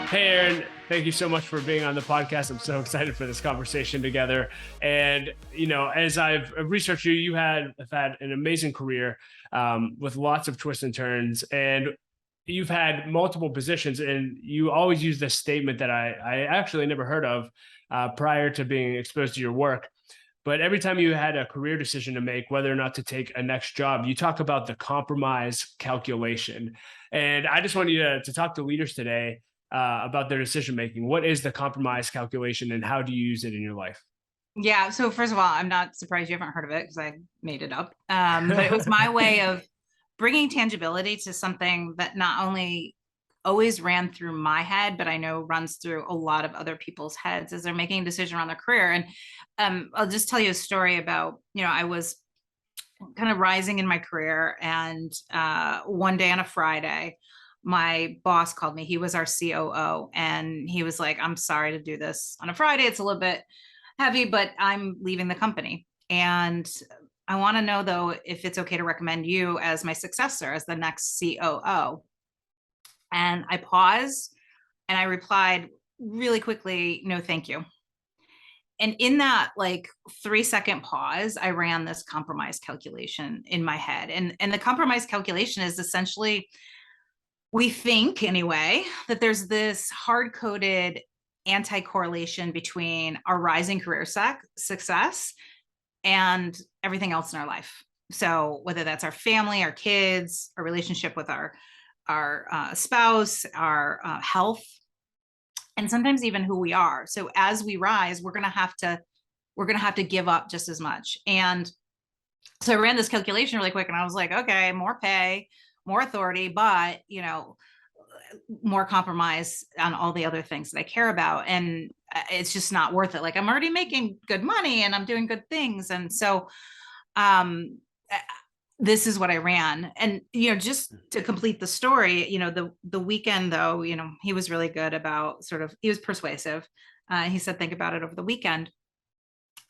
Hey, Erin, thank you so much for being on the podcast. I'm so excited for this conversation together. And, as I've researched you, have had an amazing career with lots of twists and turns. And you've had multiple positions. And you always use this statement that I actually never heard of prior to being exposed to your work. But every time you had a career decision to make, whether or not to take a next job, you talk about the compromise calculation. And I just want you to talk to leaders today about their decision making. What is the compromise calculation and how do you use it in your life? Yeah. So first of all, I'm not surprised you haven't heard of it because I made it up. But it was my way of bringing tangibility to something that not only always ran through my head, but I know runs through a lot of other people's heads as they're making a decision around their career. And I'll just tell you a story about, I was kind of rising in my career. And one day on a Friday, my boss called me. He was our COO. And he was like, I'm sorry to do this on a Friday. It's a little bit heavy, but I'm leaving the company. And I want to know, though, if it's okay to recommend you as my successor, as the next COO. And I paused and I replied really quickly, no, thank you. And in that like 3-second pause, I ran this compromise calculation in my head. And the compromise calculation is essentially, we think anyway, that there's this hard coded anti-correlation between our rising career success and everything else in our life. So whether that's our family, our kids, our relationship with our spouse, our health, and sometimes even who we are. So as we rise, we're gonna have to give up just as much. And so I ran this calculation really quick, and I was like, okay, more pay, more authority, but more compromise on all the other things that I care about. And it's just not worth it. Like, I'm already making good money and I'm doing good things. And so this is what I ran. And, just to complete the story, the weekend though, he was really good about he was persuasive. He said, think about it over the weekend.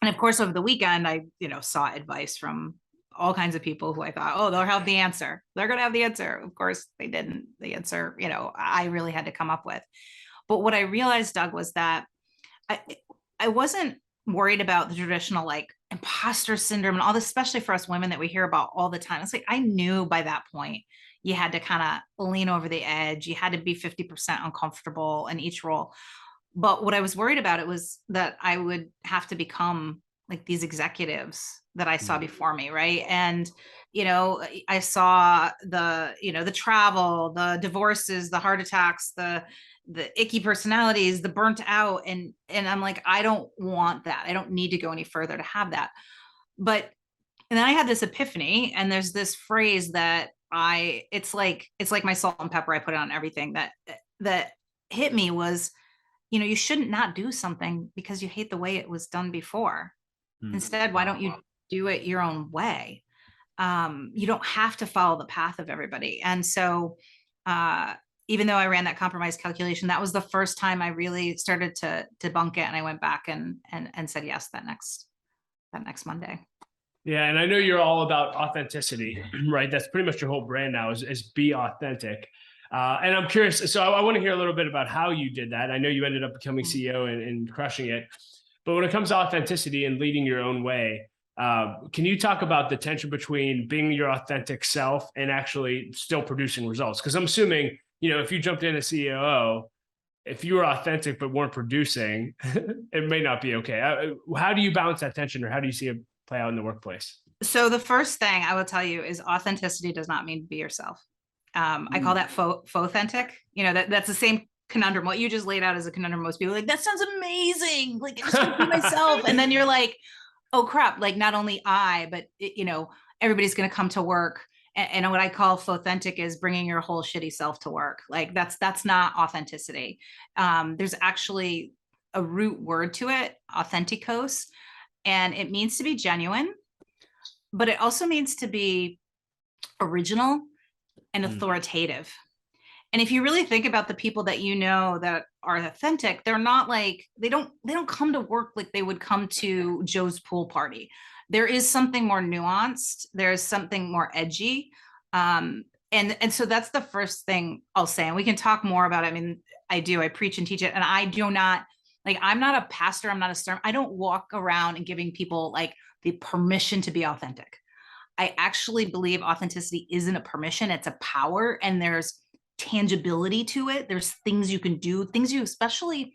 And of course, over the weekend, I, sought advice from all kinds of people who I thought, oh, they'll have the answer. They're going to have the answer. Of course, they didn't. The answer, I really had to come up with. But what I realized, Doug, was that I wasn't worried about the traditional like imposter syndrome and all this, especially for us women that we hear about all the time. It's like, I knew by that point you had to kind of lean over the edge. You had to be 50% uncomfortable in each role. But what I was worried about it was that I would have to become like these executives that I saw before me, right? And I saw the travel, the divorces, the heart attacks, the icky personalities, the burnt out, and I'm like, I don't want that. I don't need to go any further to have that. But and then I had this epiphany, and there's this phrase that it's like my salt and pepper. I put it on everything that hit me was, you shouldn't not do something because you hate the way it was done before. Instead, why don't you do it your own way? You don't have to follow the path of everybody. And so, even though I ran that compromise calculation, that was the first time I really started to debunk it. And I went back and said yes that next Monday. Yeah, and I know you're all about authenticity, right? That's pretty much your whole brand now is be authentic. And I'm curious, so I want to hear a little bit about how you did that. I know you ended up becoming CEO and crushing it. But when it comes to authenticity and leading your own way, can you talk about the tension between being your authentic self and actually still producing results? Because I'm assuming, if you jumped in as CEO, if you were authentic but weren't producing, it may not be okay. How do you balance that tension, or how do you see it play out in the workplace? So the first thing I will tell you is authenticity does not mean be yourself. I call that faux authentic. That's the same conundrum. What you just laid out is a conundrum. Most people are like, that sounds amazing. Like, I just want to be myself. And then you're like, oh crap. Like, not only I, but everybody's going to come to work. And what I call faux authentic is bringing your whole shitty self to work. Like, that's not authenticity. There's actually a root word to it, authenticos, and it means to be genuine, but it also means to be original and authoritative. And if you really think about the people that that are authentic, they're not like, they don't come to work like they would come to Joe's pool party. There is something more nuanced. There's something more edgy. And so that's the first thing I'll say. And we can talk more about it. I mean, I preach and teach it. And I do not, like, I'm not a pastor. I'm not a sermon. I don't walk around and giving people like the permission to be authentic. I actually believe authenticity isn't a permission, it's a power, and there's tangibility to it. There's things you can do, things you, especially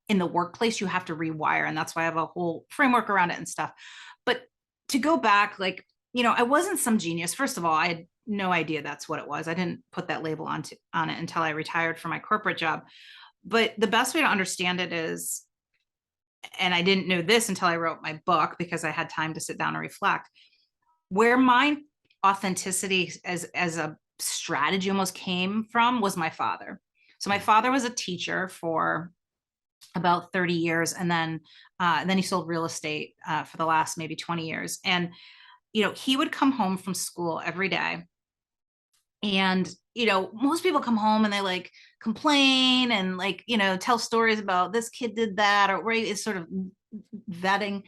in the workplace, you have to rewire. And that's why I have a whole framework around it and stuff. But to go back, like, I wasn't some genius. First of all, I had no idea that's what it was. I didn't put that label on it until I retired from my corporate job. But the best way to understand it is, and I didn't know this until I wrote my book because I had time to sit down and reflect, where my authenticity as a strategy almost came from was my father. So my father was a teacher for about 30 years, and then he sold real estate for the last maybe 20 years. And he would come home from school every day, and most people come home and they like complain and like tell stories about this kid did that, or right, is sort of venting.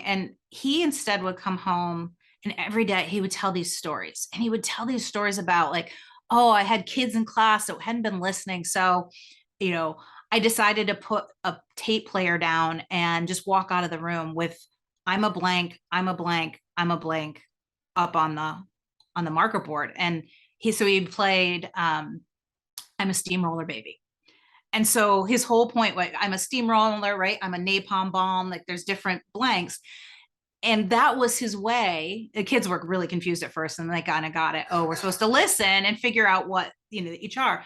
And he instead would come home, and every day he would tell these stories, and he would tell these stories about like, oh, I had kids in class that hadn't been listening, so I decided to put a tape player down and just walk out of the room with I'm a blank, I'm a blank, I'm a blank up on the marker board. And he played I'm a steamroller baby. And so his whole point was, I'm a steamroller, right? I'm a napalm bomb. Like, there's different blanks. And that was his way. The kids were really confused at first, and they kind of got it. Oh, we're supposed to listen and figure out what, the HR.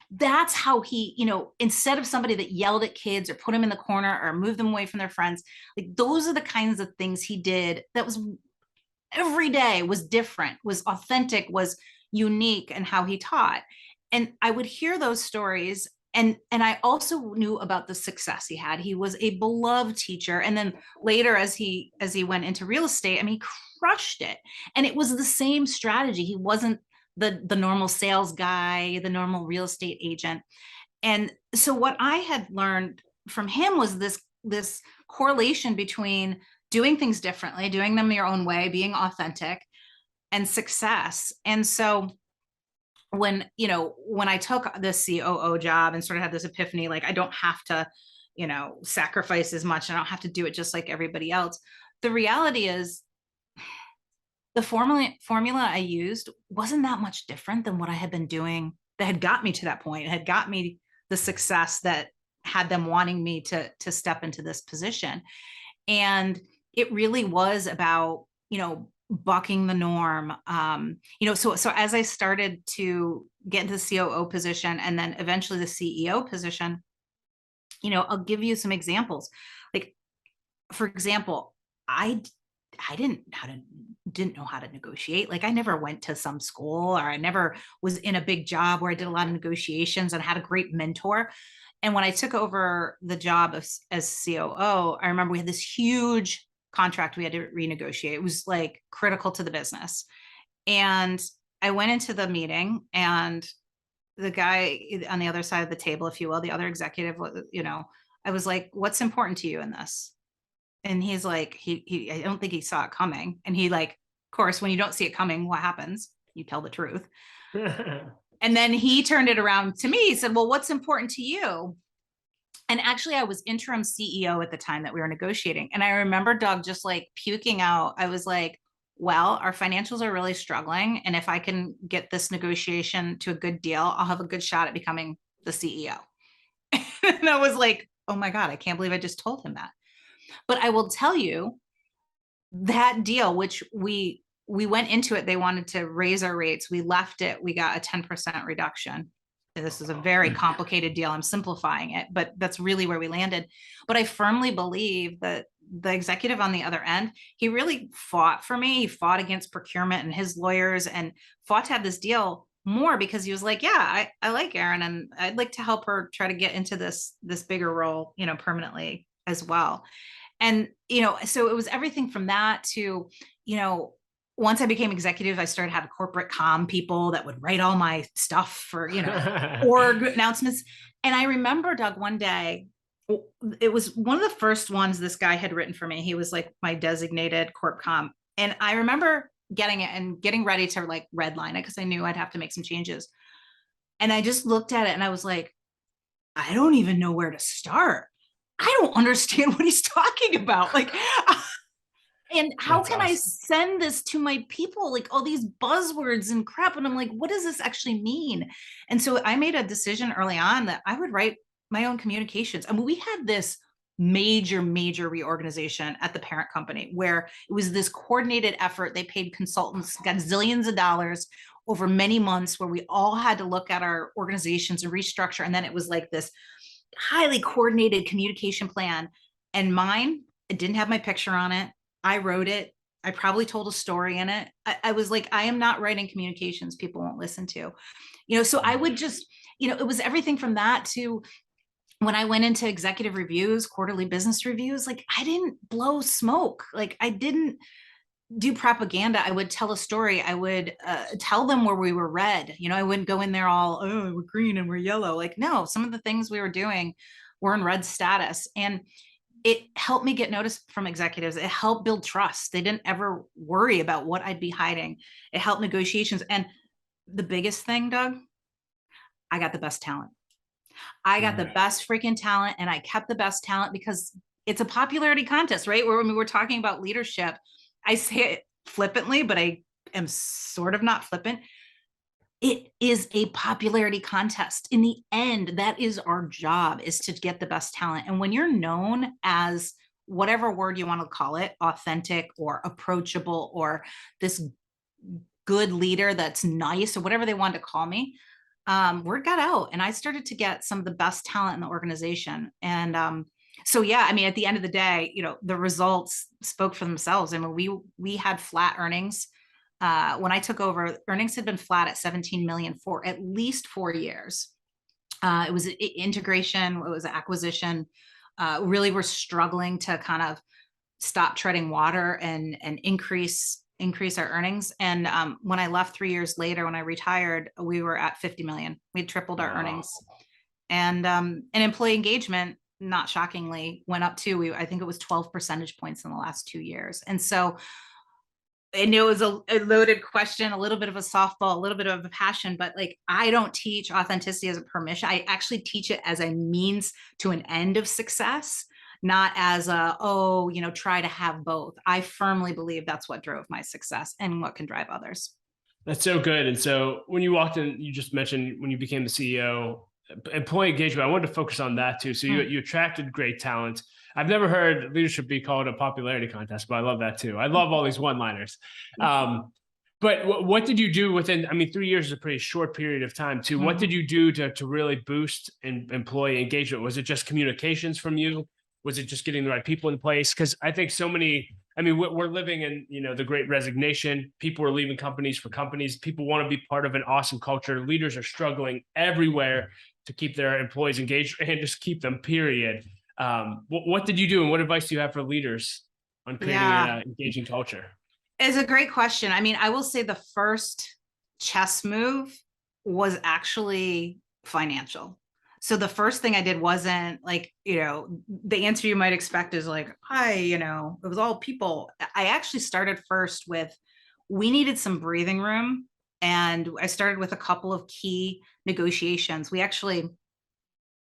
That's how he, instead of somebody that yelled at kids or put them in the corner or moved them away from their friends, like those are the kinds of things he did that was every day was different, was authentic, was unique in how he taught. And I would hear those stories. And I also knew about the success he had. He was a beloved teacher. And then later, as he went into real estate, I mean, he crushed it. And it was the same strategy. He wasn't the normal sales guy, the normal real estate agent. And so what I had learned from him was this correlation between doing things differently, doing them your own way, being authentic, and success. And so when I took the COO job and sort of had this epiphany, like I don't have to, sacrifice as much. I don't have to do it just like everybody else. The reality is the formula I used wasn't that much different than what I had been doing that had got me to that point. It had got me the success that had them wanting me to step into this position. And it really was about, bucking the norm. So as I started to get into the COO position and then eventually the CEO position, I'll give you some examples. Like, for example, I didn't know how to negotiate. Like, I never went to some school, or I never was in a big job where I did a lot of negotiations and had a great mentor. And when I took over the job as COO, I remember we had this huge contract we had to renegotiate. It was like critical to the business. And I went into the meeting, and the guy on the other side of the table, if you will, the other executive, I was like, what's important to you in this? And he's like, I don't think he saw it coming. And he like, of course, when you don't see it coming, what happens? You tell the truth. And then he turned it around to me. He said, well, what's important to you? And actually, I was interim CEO at the time that we were negotiating. And I remember Doug just like puking out. I was like, well, our financials are really struggling. And if I can get this negotiation to a good deal, I'll have a good shot at becoming the CEO. And I was like, oh my God, I can't believe I just told him that. But I will tell you that deal, which we went into it, they wanted to raise our rates. We left it. We got a 10% reduction. This is a very complicated deal. I'm simplifying it, but that's really where we landed. But I firmly believe that the executive on the other end, he really fought for me. He fought against procurement and his lawyers and fought to have this deal more because he was like, yeah, I like Erin, and I'd like to help her try to get into this bigger role, permanently as well. And, so it was everything from that to, once I became executive, I started having corporate comm people that would write all my stuff for, org announcements. And I remember, Doug, one day, it was one of the first ones this guy had written for me. He was like my designated corp comm. And I remember getting it and getting ready to like redline it because I knew I'd have to make some changes. And I just looked at it and I was like, I don't even know where to start. I don't understand what he's talking about. Like, and how That's can I awesome. send this to my people? Like all these buzzwords and crap. And I'm like, what does this actually mean? And so I made a decision early on that I would write my own communications. I mean, we had this major reorganization at the parent company where it was this coordinated effort. They paid consultants, got zillions of dollars over many months where we all had to look at our organizations and restructure. And then it was like this highly coordinated communication plan. And mine, it didn't have my picture on it. I wrote it. I probably told a story in it. I was like, I am not writing communications people won't listen to. So I would just, it was everything from that to when I went into executive reviews, quarterly business reviews, like I didn't blow smoke. Like I didn't do propaganda. I would tell a story. I would tell them where we were red. I wouldn't go in there all, oh, we're green and we're yellow. Like, no, some of the things we were doing were in red status. And it helped me get noticed from executives. It helped build trust. They didn't ever worry about what I'd be hiding. It helped negotiations. And the biggest thing, Doug, I got the best talent. I got the best freaking talent, and I kept the best talent because it's a popularity contest, right? Where when we were talking about leadership, I say it flippantly, but I am sort of not flippant. It is a popularity contest. In the end, that is our job, is to get the best talent. And when you're known as whatever word you want to call it, authentic or approachable or this good leader that's nice or whatever they wanted to call me, word got out and I started to get some of the best talent in the organization. And so, yeah, I mean, at the end of the day, the results spoke for themselves. I mean, we had flat earnings. When I took over, earnings had been flat at 17 million for at least 4 years. It was integration, it was acquisition. Really, we're struggling to kind of stop treading water and increase our earnings. And when I left 3 years later, when I retired, we were at 50 million. We tripled our earnings, and employee engagement, not shockingly, went up too. I think it was 12 percentage points in the last 2 years. And so I know it was a loaded question, a little bit of a softball, a little bit of a passion, but like, I don't teach authenticity as a permission. I actually teach it as a means to an end of success, not as try to have both. I firmly believe that's what drove my success and what can drive others. That's so good. And so when you walked in, you just mentioned when you became the CEO, employee engagement. I wanted to focus on that too. So you attracted great talent. I've never heard leadership be called a popularity contest, but I love that too. I love all these one-liners. But what did you do within, 3 years is a pretty short period of time too. What did you do to really boost employee engagement? Was it just communications from you? Was it just getting the right people in place? Because I think so many, we're living in, the great resignation. People are leaving companies for companies. People want to be part of an awesome culture. Leaders are struggling everywhere to keep their employees engaged and just keep them, period. What did you do, and what advice do you have for leaders on creating an engaging culture? It's a great question. I will say the first chess move was actually financial. So the first thing I did wasn't like, the answer you might expect is like, it was all people. I actually started first with, we needed some breathing room. And I started with a couple of key negotiations. We actually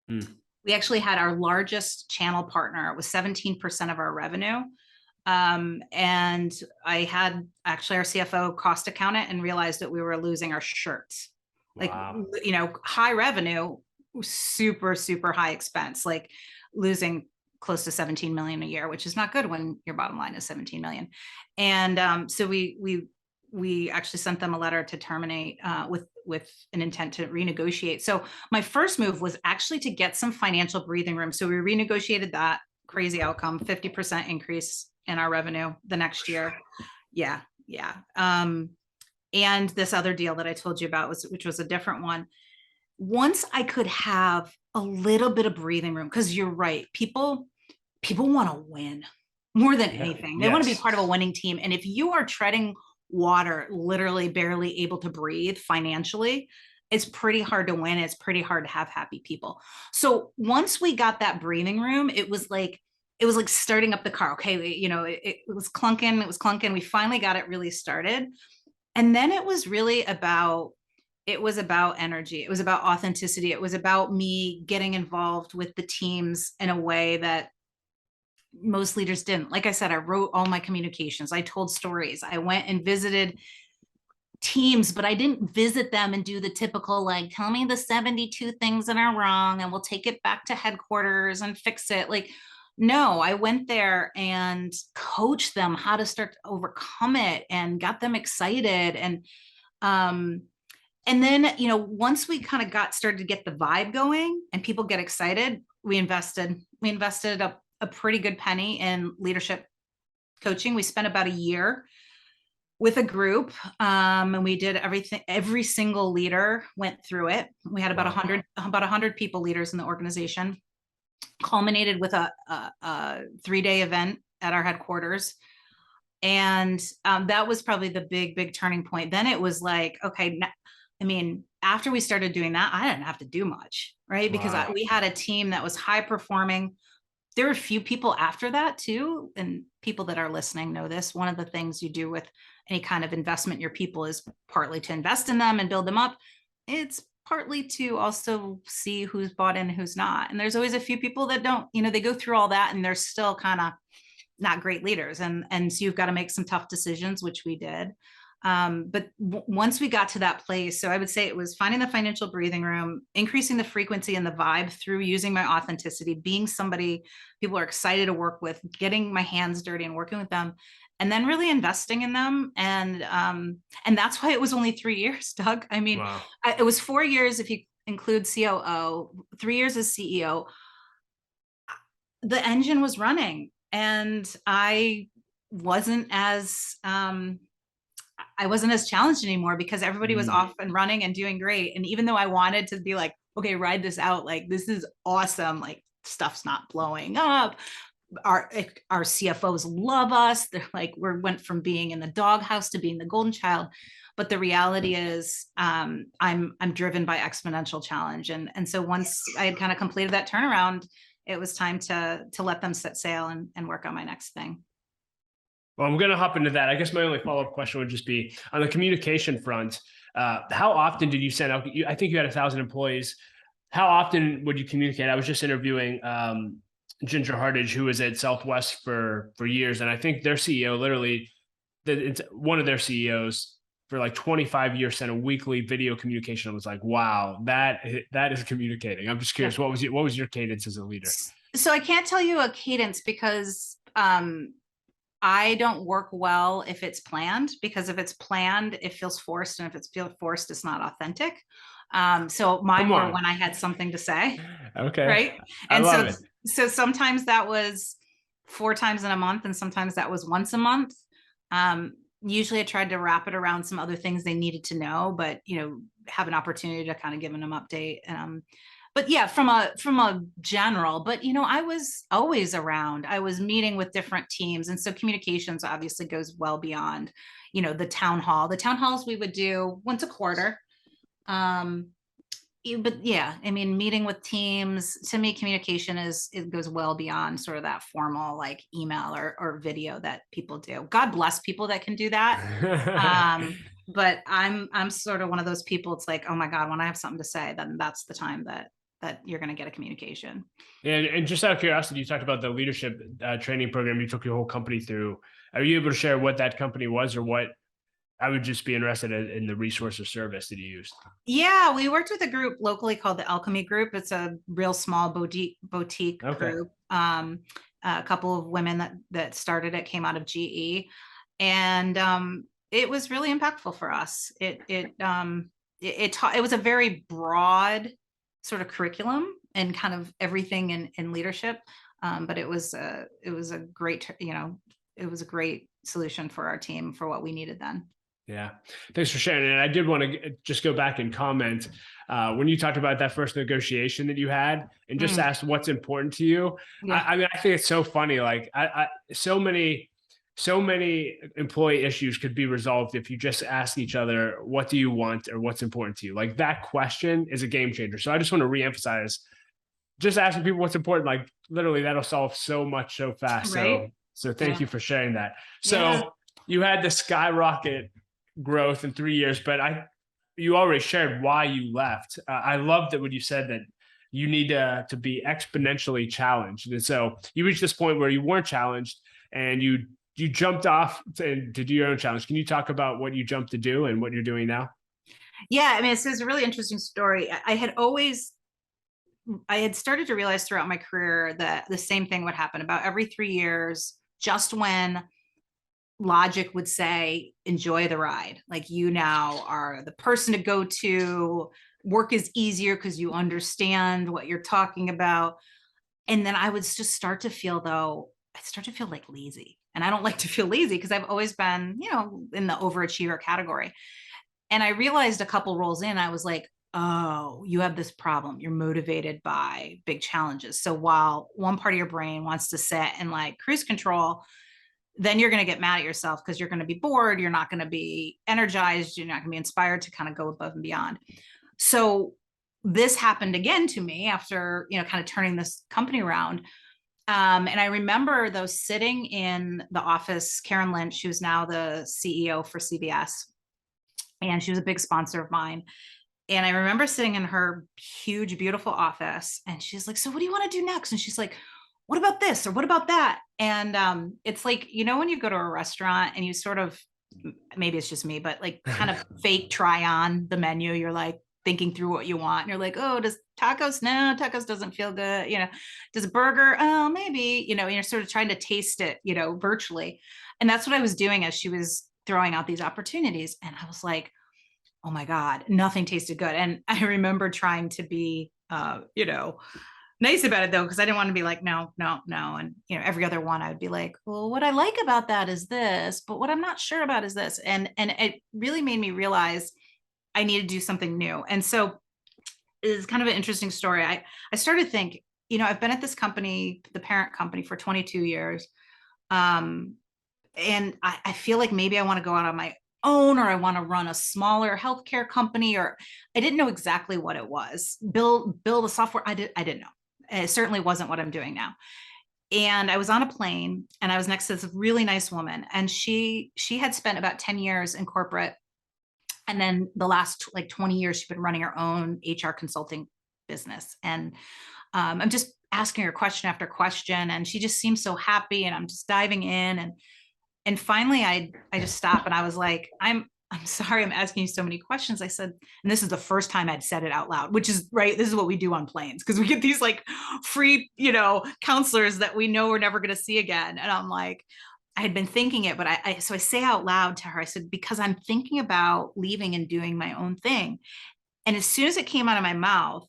had our largest channel partner. It was 17% of our revenue. And I had actually our CFO cost accountant and realized that we were losing our shirts. Wow. Like, high revenue, super, super high expense, like losing close to 17 million a year, which is not good when your bottom line is 17 million. And so we actually sent them a letter to terminate with an intent to renegotiate. So my first move was actually to get some financial breathing room. So we renegotiated that crazy outcome, 50% increase in our revenue the next year. Yeah. And this other deal that I told you about which was a different one. Once I could have a little bit of breathing room, because you're right, people want to win more than anything. They want to be part of a winning team. And if you are treading water, literally barely able to breathe financially, it's pretty hard to win. It's pretty hard to have happy people. So once we got that breathing room, it was like it was like starting up the car. Okay, it was clunking. We finally got it really started. And then it was about energy. It was about authenticity. It was about me getting involved with the teams in a way that most leaders didn't. Like I said, I wrote all my communications. I told stories. I went and visited teams, but I didn't visit them and do the typical, like, tell me the 72 things that are wrong and we'll take it back to headquarters and fix it. Like, no, I went there and coached them how to start to overcome it and got them excited. And then, once we kind of started to get the vibe going and people get excited, we invested a pretty good penny in leadership coaching. We spent about a year with a group, and we did everything. Every single leader went through it. We had about 100 people leaders in the organization, culminated with a 3-day event at our headquarters. And that was probably the big turning point. Then it was like, okay, after we started doing that, I didn't have to do much, right? Because we had a team that was high performing. There were a few people after that too. And people that are listening know this. One of the things you do with any kind of investment in your people is partly to invest in them and build them up. It's partly to also see who's bought in, who's not. And there's always a few people that don't, they go through all that and they're still kind of not great leaders. And so you've got to make some tough decisions, which we did. But once we got to that place, so I would say it was finding the financial breathing room, increasing the frequency and the vibe through using my authenticity, being somebody people are excited to work with, getting my hands dirty and working with them, and then really investing in them. And that's why it was only 3 years, Doug. It was 4 years if you include COO, 3 years as CEO. The engine was running, and I wasn't as challenged anymore because everybody was off and running and doing great. And even though I wanted to be like, okay, ride this out, like, this is awesome, like, stuff's not blowing up. Our CFOs love us. They're like, went from being in the doghouse to being the golden child. But the reality is, I'm driven by exponential challenge. And so once I had kind of completed that turnaround, it was time to let them set sail and work on my next thing. Well, I'm going to hop into that. I guess my only follow-up question would just be on the communication front. How often did you send out? I think you had 1,000 employees. How often would you communicate? I was just interviewing Ginger Hardage, who was at Southwest for years, and I think their CEO, literally, it's one of their CEOs for like 25 years, sent a weekly video communication. I was like, wow, that is communicating. I'm just curious, what was your cadence as a leader? So I can't tell you a cadence because I don't work well if it's planned, because if it's planned, it feels forced. And if it's forced, it's not authentic. So mine were when I had something to say. Okay. Right. And so sometimes that was 4 times in a month, and sometimes that was once a month. Usually I tried to wrap it around some other things they needed to know, but, have an opportunity to kind of give them an update. But yeah, from a general, but I was always around. I was meeting with different teams. And so communications obviously goes well beyond, the town hall. The town halls we would do once a quarter. But yeah, meeting with teams, to me, communication it goes well beyond sort of that formal, like, email or video that people do. God bless people that can do that. But I'm sort of one of those people. It's like, oh my God, when I have something to say, then that's the time that you're going to get a communication. And just out of curiosity, you talked about the leadership training program you took your whole company through. Are you able to share what that company was, or what? I would just be interested in the resource or service that you used. Yeah, we worked with a group locally called the Alchemy Group. It's a real small boutique group. A couple of women that started it came out of GE, and it was really impactful for us. It was a very broad sort of curriculum and kind of everything in leadership, but it was a great solution for our team for what we needed then. Yeah. Thanks for sharing. And I did want to just go back and comment when you talked about that first negotiation that you had and just asked what's important to you. Yeah. I think it's so funny. Like so many employee issues could be resolved if you just ask each other, what do you want or what's important to you? Like, that question is a game changer. So I just want to reemphasize, just asking people what's important, like literally that'll solve so much so fast. Right. So thank Yeah. you for sharing that. Yeah. So you had the skyrocket growth in 3 years, but you already shared why you left. I loved it when you said that you need to be exponentially challenged. And so you reached this point where you weren't challenged and you jumped off to do your own challenge. Can you talk about what you jumped to do and what you're doing now? Yeah. I mean, it's a really interesting story. I had started to realize throughout my career that the same thing would happen about every 3 years, just when logic would say, enjoy the ride. Like, you now are the person to go to, work is easier because you understand what you're talking about. And then I would just start to feel, though, I start to feel like lazy. And I don't like to feel lazy because I've always been, in the overachiever category. And I realized a couple roles in, I was like, oh, you have this problem. You're motivated by big challenges. So while one part of your brain wants to sit and like cruise control, then you're going to get mad at yourself because you're going to be bored. You're not going to be energized. You're not going to be inspired to kind of go above and beyond. So this happened again to me after, kind of turning this company around. And I remember though, sitting in the office, Karen Lynch, she was now the CEO for CBS, and she was a big sponsor of mine. And I remember sitting in her huge, beautiful office, and she's like, so what do you want to do next? And she's like, what about this? Or what about that? And it's like, when you go to a restaurant and you sort of, maybe it's just me, but like kind of fake try on the menu, you're like thinking through what you want. And you're like, oh, does tacos? No, tacos doesn't feel good. Does a burger? Oh, maybe, and you're sort of trying to taste it, virtually. And that's what I was doing as she was throwing out these opportunities. And I was like, oh my God, nothing tasted good. And I remember trying to be, nice about it though, because I didn't want to be like, no, no, no. And, every other one I would be like, well, what I like about that is this, but what I'm not sure about is this. And it really made me realize I need to do something new. And so it's kind of an interesting story. I started to think, I've been at this company, the parent company, for 22 years. And I feel like maybe I want to go out on my own, or I want to run a smaller healthcare company, or I didn't know exactly what it was. Build a software. I didn't know. It certainly wasn't what I'm doing now. And I was on a plane and I was next to this really nice woman, and she had spent about 10 years in corporate. And then the last like 20 years, she's been running her own HR consulting business. And I'm just asking her question after question, and she just seems so happy, and I'm just diving in. And finally I just stopped and I was like, I'm sorry, I'm asking you so many questions. I said, and this is the first time I'd said it out loud, which is right. This is what we do on planes, because we get these like free, counselors that we know we're never going to see again. And I'm like, I had been thinking it, but so I say out loud to her, I said, because I'm thinking about leaving and doing my own thing. And as soon as it came out of my mouth,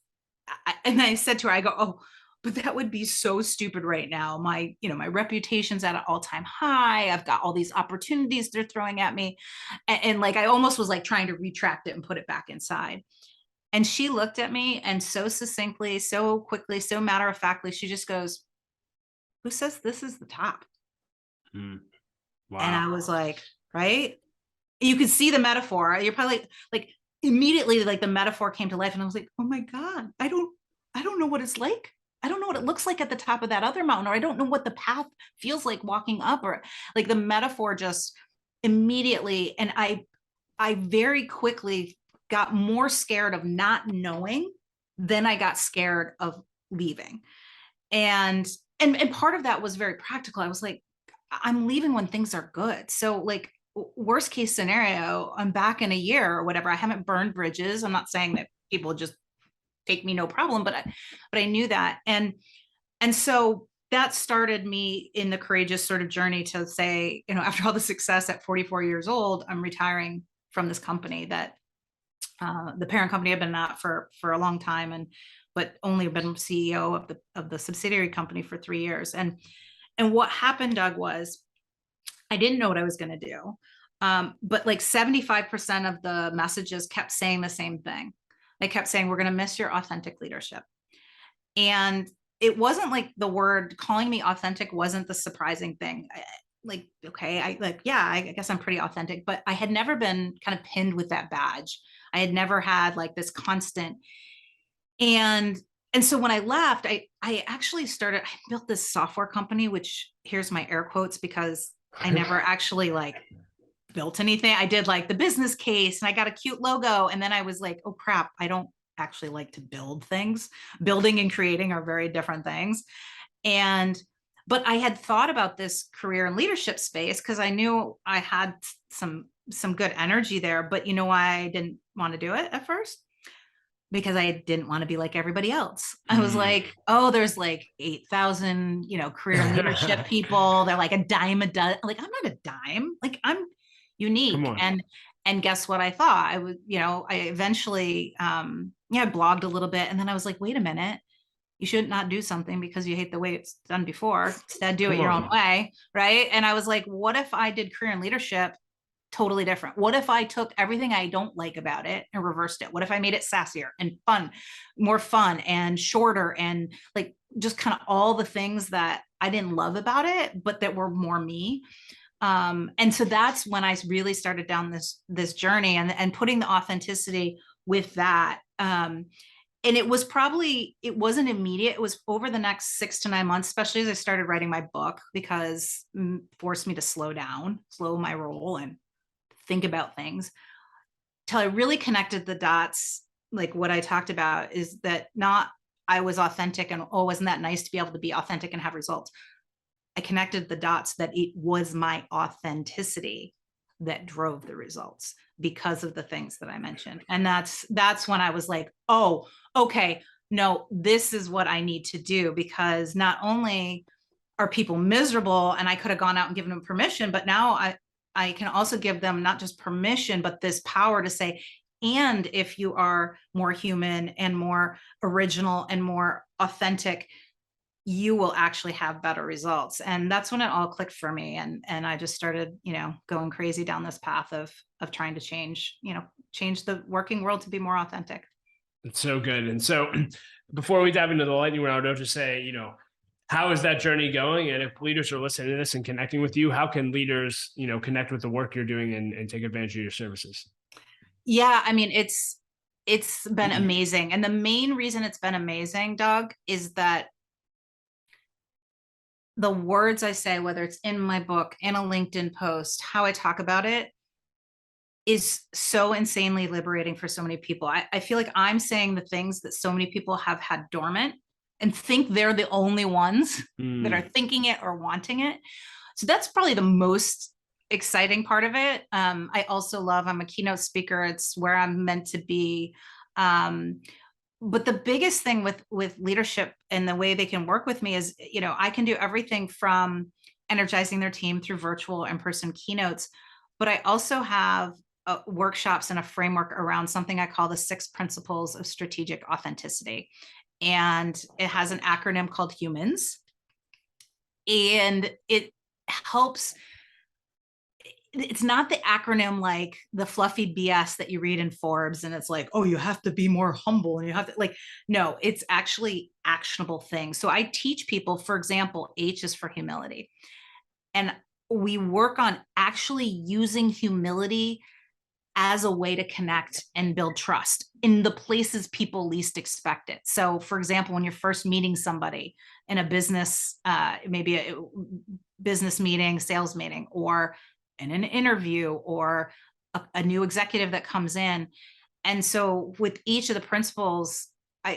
and I said to her, I go, oh, but that would be so stupid right now. My reputation's at an all-time high. I've got all these opportunities they're throwing at me. And like, I almost was like trying to retract it and put it back inside. And she looked at me, and so succinctly, so quickly, so matter-of-factly, she just goes, who says this is the top? Wow. And I was like, right? You could see the metaphor. You're probably like immediately, like the metaphor came to life. And I was like, oh my God, I don't know what it's like. I don't know what it looks like at the top of that other mountain, or I don't know what the path feels like walking up, or like the metaphor just immediately. And I very quickly got more scared of not knowing than I got scared of leaving. And part of that was very practical. I was like, I'm leaving when things are good. So like, worst case scenario, I'm back in a year or whatever. I haven't burned bridges. I'm not saying that people just take me no problem, but I knew that. And so that started me in the courageous sort of journey to say, after all the success at 44 years old, I'm retiring from this company that the parent company I've been at for a long time, but only been CEO of the subsidiary company for 3 years. And what happened, Doug, was I didn't know what I was going to do. But like 75% of the messages kept saying the same thing. They kept saying, we're going to miss your authentic leadership. And it wasn't like the word calling me authentic wasn't the surprising thing. I guess I'm pretty authentic, but I had never been kind of pinned with that badge. I had never had like this constant. And And so when I left, I actually I built this software company, which here's my air quotes, because I never actually like built anything. I did like the business case and I got a cute logo. And then I was like, oh crap, I don't actually like to build things. Building and creating are very different things. But I had thought about this career and leadership space because I knew I had some good energy there. But you know why I didn't want to do it at first? Because I didn't want to be like everybody else. I was like, oh, there's like 8,000, career and leadership people. They're like a dime a dozen. Like, I'm not a dime. Like, I'm unique. And guess what I thought? I would, I eventually, I blogged a little bit. And then I was like, wait a minute. You should not do something because you hate the way it's done before. Instead, do it your own way. Right. And I was like, what if I did career and leadership totally different? What if I took everything I don't like about it and reversed it? What if I made it sassier and more fun and shorter and like just kind of all the things that I didn't love about it, but that were more me. And so that's when I really started down this journey and putting the authenticity with that. And it wasn't immediate. It was over the next 6 to 9 months, especially as I started writing my book, because it forced me to slow my roll and think about things till I really connected the dots. Like what I talked about is that not I was authentic and, oh, wasn't that nice to be able to be authentic and have results? I connected the dots that it was my authenticity that drove the results because of the things that I mentioned. And that's when I was like, oh, okay, no, this is what I need to do, because not only are people miserable and I could have gone out and given them permission, but now I can also give them not just permission, but this power to say, and if you are more human and more original and more authentic, you will actually have better results. And that's when it all clicked for me. And I just started, going crazy down this path of trying to change the working world to be more authentic. It's so good. And so before we dive into the lightning round, I'll just say, how is that journey going? And if leaders are listening to this and connecting with you, how can leaders, connect with the work you're doing and take advantage of your services? Yeah, I mean, it's been amazing. And the main reason it's been amazing, Doug, is that the words I say, whether it's in my book, in a LinkedIn post, how I talk about it, is so insanely liberating for so many people. I feel like I'm saying the things that so many people have had dormant and think they're the only ones that are thinking it or wanting it. So that's probably the most exciting part of it. I also I'm a keynote speaker. It's where I'm meant to be. But the biggest thing with leadership and the way they can work with me is, I can do everything from energizing their team through virtual in-person keynotes, but I also have workshops and a framework around something I call the 6 principles of strategic authenticity. And it has an acronym called HUMANS. And it helps. It's not the acronym like the fluffy BS that you read in Forbes. And it's like, oh, you have to be more humble and you have to no, it's actually actionable things. So I teach people, for example, H is for humility. And we work on actually using humility as a way to connect and build trust in the places people least expect it. So for example, when you're first meeting somebody in a business, maybe a business meeting, sales meeting, or in an interview, or a new executive that comes in. And so with each of the principles,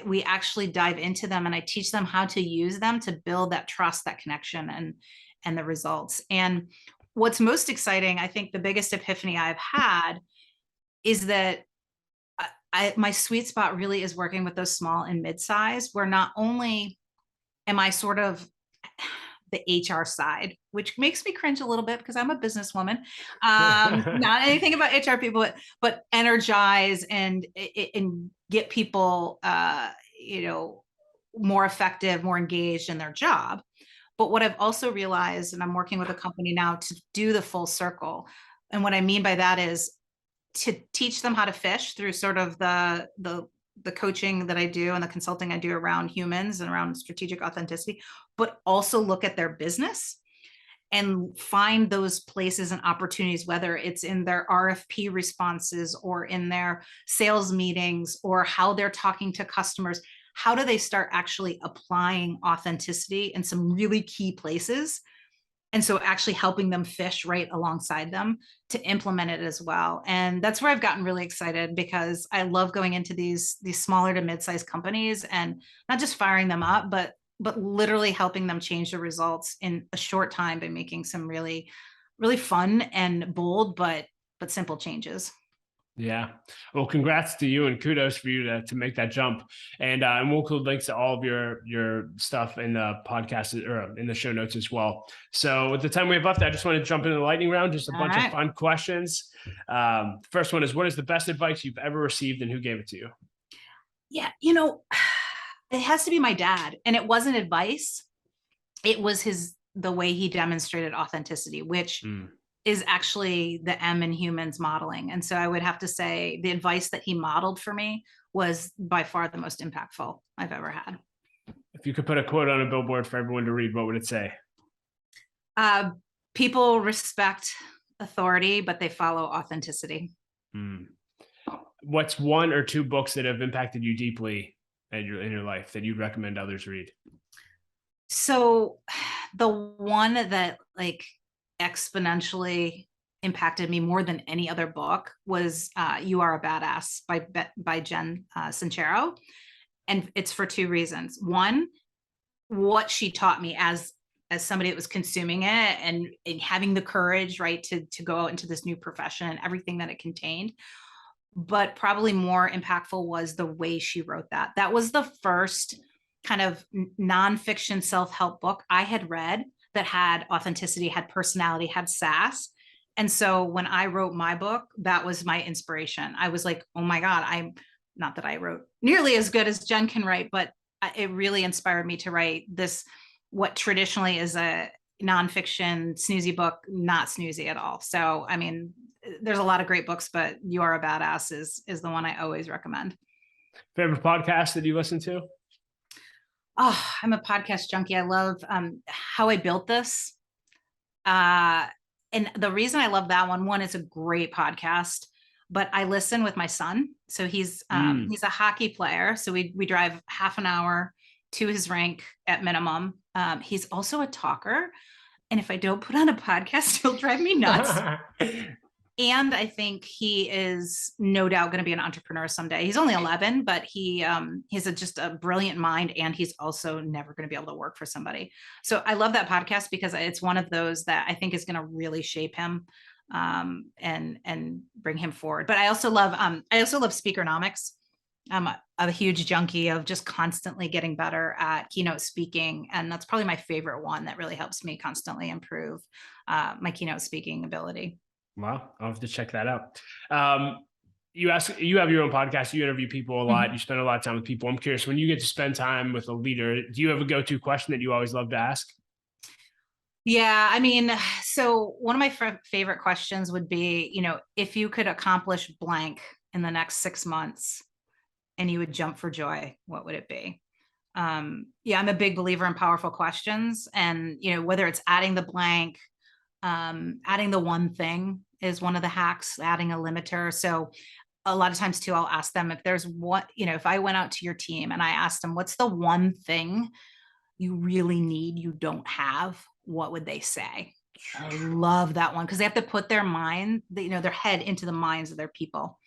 we actually dive into them and I teach them how to use them to build that trust, that connection, and the results. And what's most exciting, I think the biggest epiphany I've had is that my sweet spot really is working with those small and mid-size, where not only am I sort of the HR side, which makes me cringe a little bit because I'm a businesswoman, not anything about HR people, but energize and get people, more effective, more engaged in their job. But what I've also realized, and I'm working with a company now to do the full circle. And what I mean by that is to teach them how to fish through sort of the coaching that I do and the consulting I do around humans and around strategic authenticity, but also look at their business and find those places and opportunities, whether it's in their RFP responses or in their sales meetings or how they're talking to customers. how do they start actually applying authenticity in some really key places? And so actually helping them fish right alongside them to implement it as well. And that's where I've gotten really excited, because I love going into these smaller to mid-sized companies and not just firing them up, but literally helping them change the results in a short time by making some really, really fun and bold, but simple changes. Yeah. Well, congrats to you, and kudos for you to make that jump. And we'll include links to all of your stuff in the podcast or in the show notes as well. So with the time we have left, I just want to jump into the lightning round, just a bunch of fun questions. First one is, what is the best advice you've ever received and who gave it to you? Yeah, it has to be my dad. And it wasn't advice. It was the way he demonstrated authenticity, which is actually the M in humans modeling. And so I would have to say the advice that he modeled for me was by far the most impactful I've ever had. If you could put a quote on a billboard for everyone to read, what would it say? People respect authority, but they follow authenticity. What's one or two books that have impacted you deeply in your life that you'd recommend others read? So the one that like exponentially impacted me more than any other book was You Are a Badass by Jen Sincero. And it's for two reasons. One, what she taught me as somebody that was consuming it and having the courage, right, to go out into this new profession and everything that it contained. But probably more impactful was the way she wrote that. That was the first kind of nonfiction self-help book I had read that had authenticity, had personality, had sass. And so when I wrote my book, that was my inspiration. I was like, oh my God, I'm not that I wrote nearly as good as Jen can write, but it really inspired me to write this, what traditionally is a nonfiction snoozy book, not snoozy at all. So, I mean, there's a lot of great books, but You Are a Badass is the one I always recommend. Favorite podcast that you listen to? Oh, I'm a podcast junkie. I love How I Built This. And the reason I love that one, it's a great podcast, but I listen with my son. So he's a hockey player. So we drive half an hour to his rink at minimum. He's also a talker. And if I don't put on a podcast, he'll drive me nuts. And I think he is no doubt going to be an entrepreneur someday. He's only 11, but he's just a brilliant mind. And he's also never going to be able to work for somebody. So I love that podcast because it's one of those that I think is going to really shape him and bring him forward. But I also love Speakernomics. I'm a huge junkie of just constantly getting better at keynote speaking. And that's probably my favorite one that really helps me constantly improve my keynote speaking ability. Wow, I'll have to check that out. You have your own podcast, you interview people a lot, you spend a lot of time with people. I'm curious, when you get to spend time with a leader, do you have a go-to question that you always love to ask? Yeah, I mean, so one of my favorite questions would be, if you could accomplish blank in the next 6 months and you would jump for joy, what would it be? Yeah, I'm a big believer in powerful questions, and whether it's adding the blank, adding the one thing is one of the hacks, adding a limiter. So a lot of times too, I'll ask them if there's what, if I went out to your team and I asked them, what's the one thing you really need, you don't have, what would they say? I love that one because they have to put their mind, their head into the minds of their people.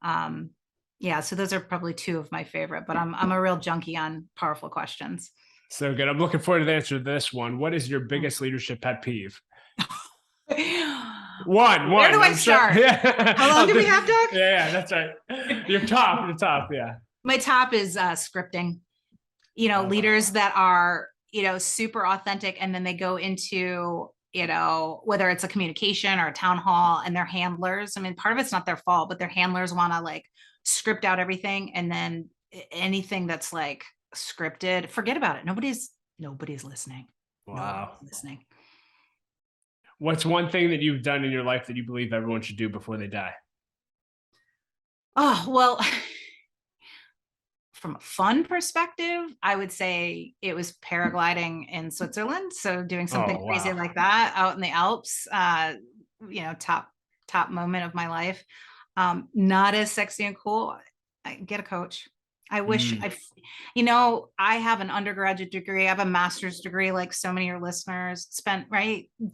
Yeah, so those are probably two of my favorite, but I'm a real junkie on powerful questions. So good. I'm looking forward to the answer to this one. What is your biggest leadership pet peeve? One. Where do I start? Yeah. How long do we have, Doug? Yeah, that's right. Your top. Yeah. My top is scripting. Leaders that are, super authentic, and then they go into, whether it's a communication or a town hall, and their handlers. I mean, part of it's not their fault, but their handlers want to like script out everything, and then anything that's like scripted, forget about it. Nobody's listening. Wow. Nobody's listening. What's one thing that you've done in your life that you believe everyone should do before they die? Oh, well, from a fun perspective, I would say it was paragliding in Switzerland. So doing something crazy like that out in the Alps, top moment of my life. Not as sexy and cool. Get a coach. I wish I have an undergraduate degree. I have a master's degree, like so many of your listeners, spent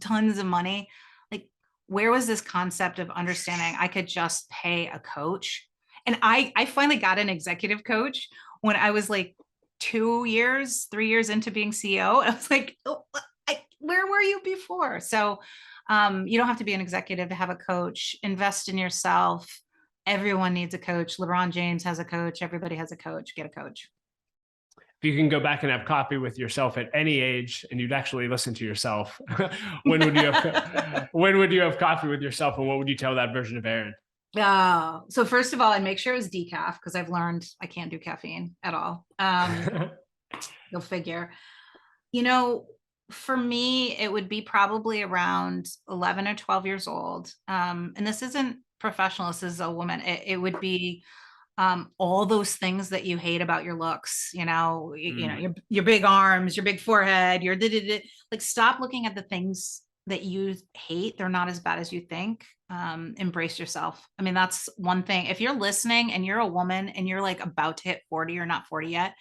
tons of money. Like, where was this concept of understanding I could just pay a coach? And I finally got an executive coach when I was like 3 years into being CEO. I was like, oh, where were you before? So you don't have to be an executive to have a coach. Invest in yourself. Everyone needs a coach. LeBron James has a coach. Everybody has a coach. Get a coach. If you can go back and have coffee with yourself at any age and you'd actually listen to yourself, when would you have coffee with yourself, and what would you tell that version of Erin? So first of all, I'd make sure it was decaf, because I've learned I can't do caffeine at all. You'll figure. For me, it would be probably around 11 or 12 years old. And this isn't professional. This is a woman. It would be all those things that you hate about your looks, your big arms, your big forehead, like, stop looking at the things that you hate. They're not as bad as you think. Embrace yourself. I mean, that's one thing. If you're listening and you're a woman and you're like about to hit 40 or not 40 yet,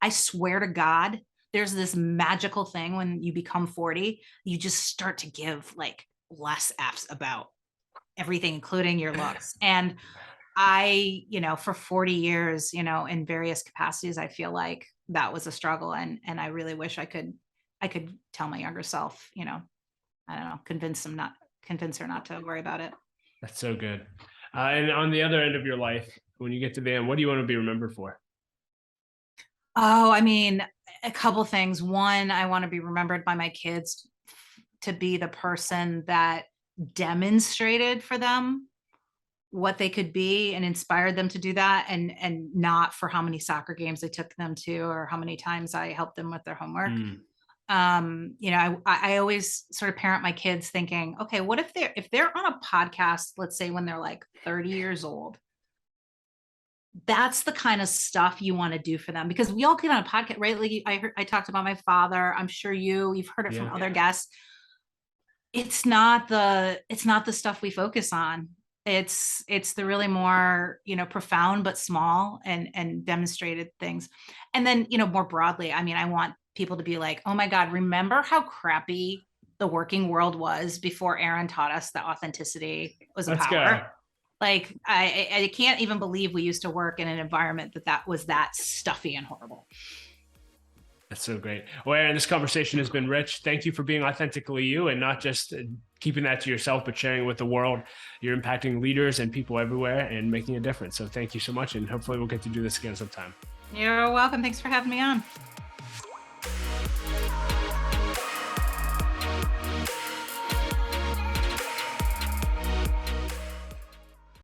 I swear to God, there's this magical thing when you become 40, you just start to give like less F's about everything, including your looks. And I, for 40 years, in various capacities, I feel like that was a struggle. And I really wish I could tell my younger self, I don't know, convince her not to worry about it. That's so good. And on the other end of your life, when you get to the end, what do you want to be remembered for? Oh, I mean, a couple things. One, I want to be remembered by my kids to be the person that demonstrated for them what they could be and inspired them to do that, and not for how many soccer games I took them to or how many times I helped them with their homework. I always sort of parent my kids thinking, okay, what if they're on a podcast, let's say when they're like 30 years old, that's the kind of stuff you want to do for them, because we all get on a podcast, right? Like I talked about my father. I'm sure you've heard it from other guests. It's not the stuff we focus on. It's the really more, profound but small and demonstrated things. And then, more broadly, I mean, I want people to be like, oh my God, remember how crappy the working world was before Erin taught us that authenticity was a power. Go. Like, I can't even believe we used to work in an environment that was that stuffy and horrible. That's so great. Well, Erin, this conversation has been rich. Thank you for being authentically you and not just keeping that to yourself, but sharing it with the world. You're impacting leaders and people everywhere and making a difference. So thank you so much. And hopefully we'll get to do this again sometime. You're welcome. Thanks for having me on.